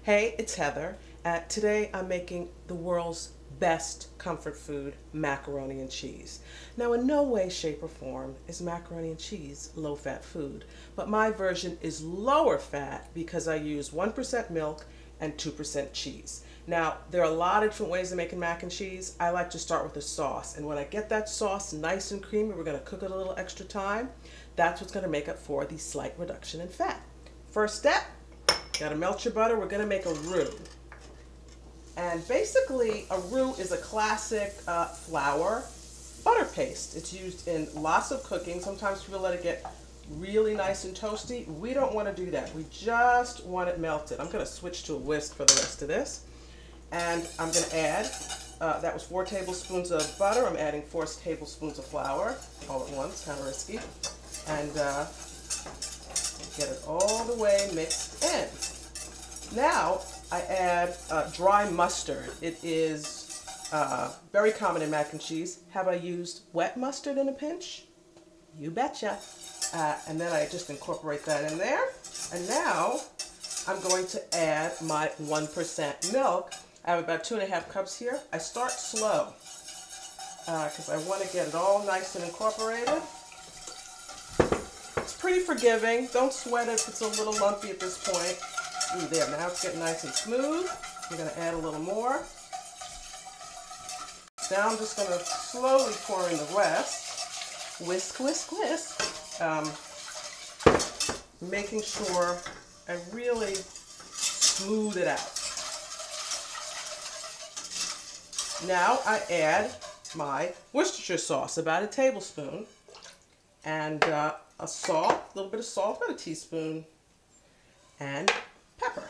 Hey, it's Heather. Today I'm making the world's best comfort food, macaroni and cheese. Now, in no way, shape, or form is macaroni and cheese low-fat food, but my version is lower fat because I use 1% milk and 2% cheese. Now, there are a lot of different ways of making mac and cheese. I like to start with a sauce, and when I get that sauce nice and creamy, we're going to cook it a little extra time. That's what's going to make up for the slight reduction in fat. First step, got to melt your butter. We're going to make a roux. And basically, a roux is a classic flour butter paste. It's used in lots of cooking. Sometimes people let it get really nice and toasty. We don't want to do that. We just want it melted. I'm going to switch to a whisk for the rest of this. And I'm going to add, that was 4 tablespoons of butter. I'm adding 4 tablespoons of flour all at once, kind of risky. And get it all the way mixed in. Now I add dry mustard. It is very common in mac and cheese. Have I used wet mustard in a pinch? You betcha. And then I just incorporate that in there. And now I'm going to add my 1% milk. I have about 2½ cups here. I start slow because I want to get it all nice and incorporated. It's pretty forgiving. Don't sweat it if it's a little lumpy at this point. Ooh, there, now it's getting nice and smooth. We're going to add a little more. Now I'm just going to slowly pour in the rest. Whisk, whisk, whisk. Making sure I really smooth it out. Now I add my Worcestershire sauce, about a tablespoon, and a little bit of salt, about a teaspoon, and pepper.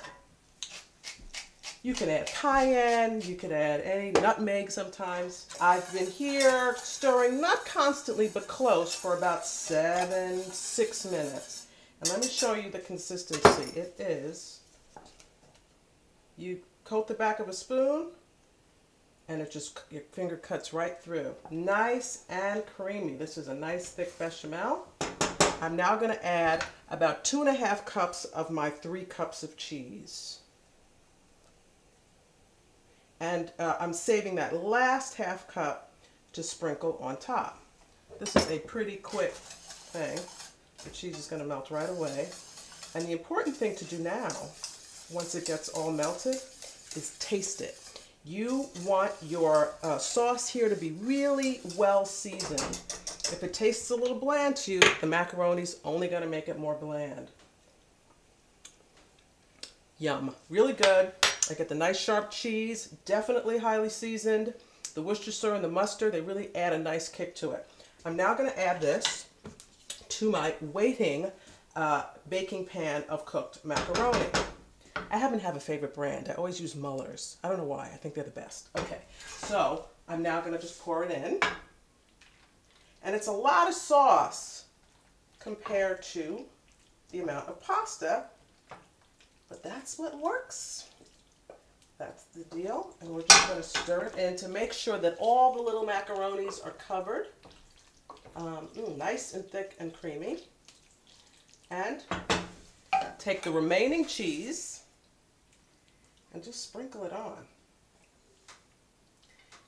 You can add cayenne, you could add any nutmeg sometimes. I've been here stirring, not constantly, but close, for about 6 minutes. And let me show you the consistency. It is, you coat the back of a spoon, and it just, your finger cuts right through. Nice and creamy. This is a nice thick bechamel. I'm now going to add about 2½ cups of my 3 cups of cheese. And I'm saving that last ½ cup to sprinkle on top. This is a pretty quick thing. The cheese is going to melt right away. And the important thing to do now, once it gets all melted, is taste it. You want your sauce here to be really well seasoned. If it tastes a little bland to you, the macaroni's only going to make it more bland. Yum. Really good. I get the nice sharp cheese, definitely highly seasoned. The Worcestershire and the mustard, they really add a nice kick to it. I'm now going to add this to my waiting baking pan of cooked macaroni. I happen to have a favorite brand. I always use Muller's. I don't know why. I think they're the best. Okay, so I'm now going to just pour it in. And it's a lot of sauce compared to the amount of pasta, but that's what works. That's the deal. And we're just going to stir it in to make sure that all the little macaronis are covered. Nice and thick and creamy. And take the remaining cheese and just sprinkle it on.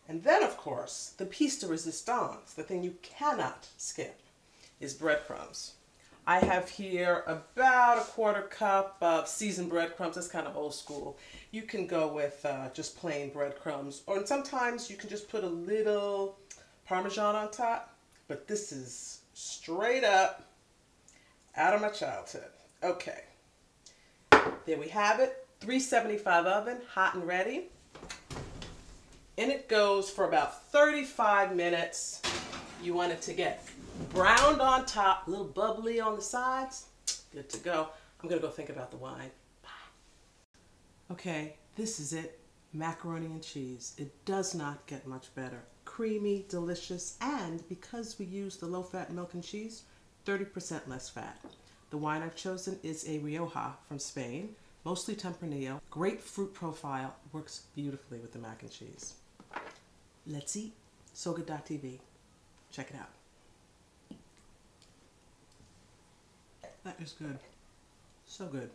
And then, of course, the piece de resistance, the thing you cannot skip, is breadcrumbs. I have here about a ¼ cup of seasoned breadcrumbs. That's kind of old school. You can go with just plain breadcrumbs, or sometimes you can just put a little Parmesan on top, but this is straight up out of my childhood. Okay, there we have it. 375 oven, hot and ready. In it goes for about 35 minutes. You want it to get browned on top, a little bubbly on the sides. Good to go. I'm going to go think about the wine. Bye. Okay, this is it. Macaroni and cheese. It does not get much better. Creamy, delicious, and because we use the low-fat milk and cheese, 30% less fat. The wine I've chosen is a Rioja from Spain, mostly Tempranillo. Great fruit profile, works beautifully with the mac and cheese. Let's eat. SoGood.tv. Check it out. That is good. So good.